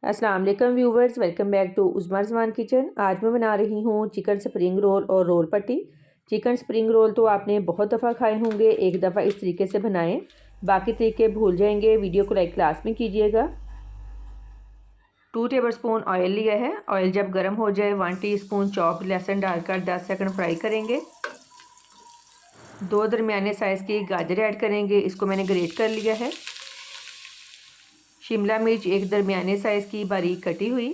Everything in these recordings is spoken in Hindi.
अस्सलाम वालेकुम viewers, welcome back to Usma Rizwan kitchen. आज मैं बना रही हूँ चिकन स्प्रिंग रोल और रोल पट्टी। चिकन स्प्रिंग रोल तो आपने बहुत दफ़ा खाए होंगे, एक दफ़ा इस तरीके से बनाएं, बाकी तरीके भूल जाएंगे। वीडियो को लाइक क्लास में कीजिएगा। 2 टेबलस्पून ऑयल लिया है। ऑयल जब गर्म हो जाए 1 टीस्पून चॉप लहसुन डालकर 10 सेकंड फ्राई करेंगे। 2 दरमियाने साइज़ की गाजर ऐड करेंगे, इसको मैंने ग्रेट कर लिया है। शिमला मिर्च 1 दरमियाने साइज़ की बारीक कटी हुई।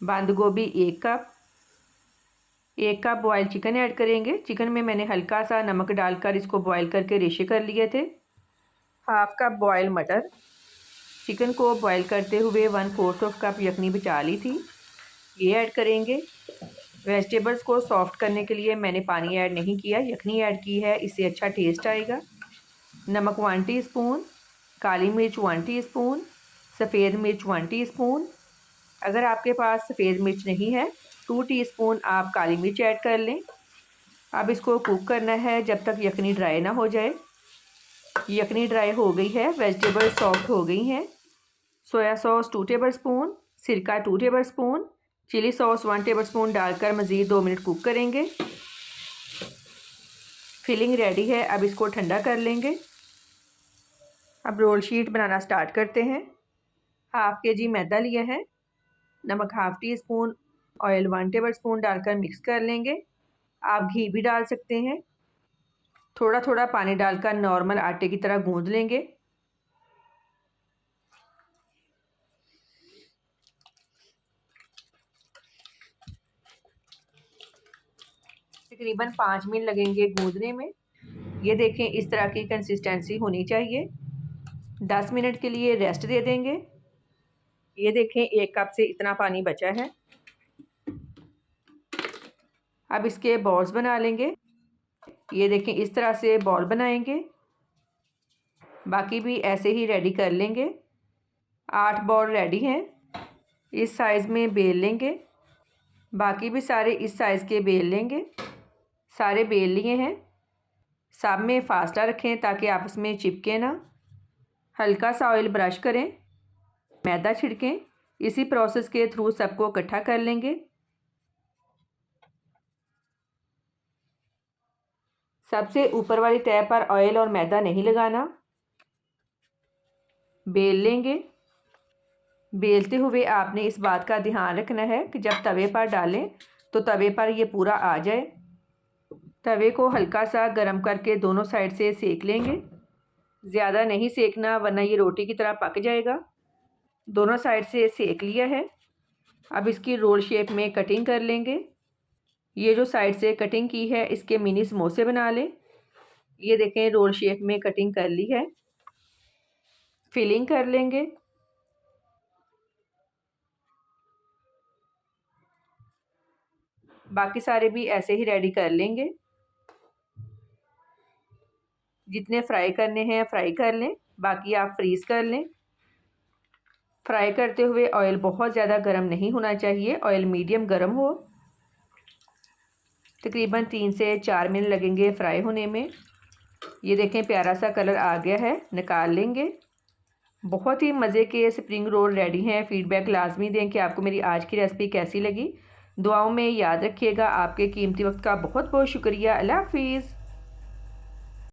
बंद गोभी 1 cup. 1 cup boil chicken add करेंगे। चिकन में मैंने हल्का सा नमक डालकर इसको बॉयल करके रेशे कर लिए थे। हाफ कप बॉयल मटर। चिकन को बॉयल करते हुए 1/4 कप यखनी बचा ली थी, ये ऐड करेंगे। वेजिटेबल्स को सॉफ्ट करने के लिए मैंने पानी ऐड नहीं किया, यखनी ऐड की है, इससे अच्छा टेस्ट आएगा। नमक 1 टीस्पून, काली मिर्च 1 टीस्पून, सफ़ेद मिर्च 1 टीस्पून। अगर आपके पास सफ़ेद मिर्च नहीं है 2 टीस्पून आप काली मिर्च ऐड कर लें। अब इसको कुक करना है जब तक यखनी ड्राई ना हो जाए। यखनी ड्राई हो गई है, वेजिटेबल सॉफ्ट हो गई हैं। सोया सॉस 2 टेबलस्पून, सिरका 2 टेबलस्पून, चिली सॉस 1 टेबलस्पून डालकर मज़ीद 2 मिनट कुक करेंगे। फिलिंग रेडी है, अब इसको ठंडा कर लेंगे। अब रोल शीट बनाना स्टार्ट करते हैं। हाफ़ kg मैदा लिया है। नमक 1/2 टीस्पून, ऑयल 1 टेबलस्पून डालकर मिक्स कर लेंगे। आप घी भी डाल सकते हैं। थोड़ा थोड़ा पानी डालकर नॉर्मल आटे की तरह गूंद लेंगे। तकरीबन 5 मिनट लगेंगे गूंदने में। ये देखें, इस तरह की कंसिस्टेंसी होनी चाहिए। 10 मिनट के लिए रेस्ट दे देंगे। ये देखें, 1 कप से इतना पानी बचा है। अब इसके बॉल्स बना लेंगे। ये देखें, इस तरह से बॉल बनाएंगे। बाकी भी ऐसे ही रेडी कर लेंगे। 8 बॉल रेडी हैं। इस साइज़ में बेल लेंगे। बाकी भी सारे इस साइज़ के बेल लेंगे। सारे बेल लिए हैं। सब में फासला रखें ताकि आपस में चिपके ना। हल्का सा ऑयल ब्रश करें, मैदा छिड़कें। इसी प्रोसेस के थ्रू सबको इकट्ठा कर लेंगे। सबसे ऊपर वाली तह पर ऑयल और मैदा नहीं लगाना। बेल लेंगे। बेलते हुए आपने इस बात का ध्यान रखना है कि जब तवे पर डालें तो तवे पर ये पूरा आ जाए। तवे को हल्का सा गर्म करके दोनों साइड से सेक लेंगे। ज़्यादा नहीं सेकना वरना ये रोटी की तरह पक जाएगा। दोनों साइड से सेक लिया है। अब इसकी रोल शेप में कटिंग कर लेंगे। ये जो साइड से कटिंग की है इसके मिनी समोसे बना लें। ये देखें, रोल शेप में कटिंग कर ली है। फिलिंग कर लेंगे। बाकी सारे भी ऐसे ही रेडी कर लेंगे। जितने फ्राई करने हैं फ्राई कर लें, बाकी आप फ्रीज़ कर लें। फ्राई करते हुए ऑयल बहुत ज़्यादा गर्म नहीं होना चाहिए, ऑयल मीडियम गर्म हो। तकरीबन 3 से 4 मिनट लगेंगे फ्राई होने में। ये देखें, प्यारा सा कलर आ गया है, निकाल लेंगे। बहुत ही मज़े के स्प्रिंग रोल रेडी हैं। फ़ीडबैक लाजमी दें कि आपको मेरी आज की रेसिपी कैसी लगी। दुआओं में याद रखिएगा। आपके कीमती वक्त का बहुत बहुत शुक्रिया। अल्लाह हाफिज़।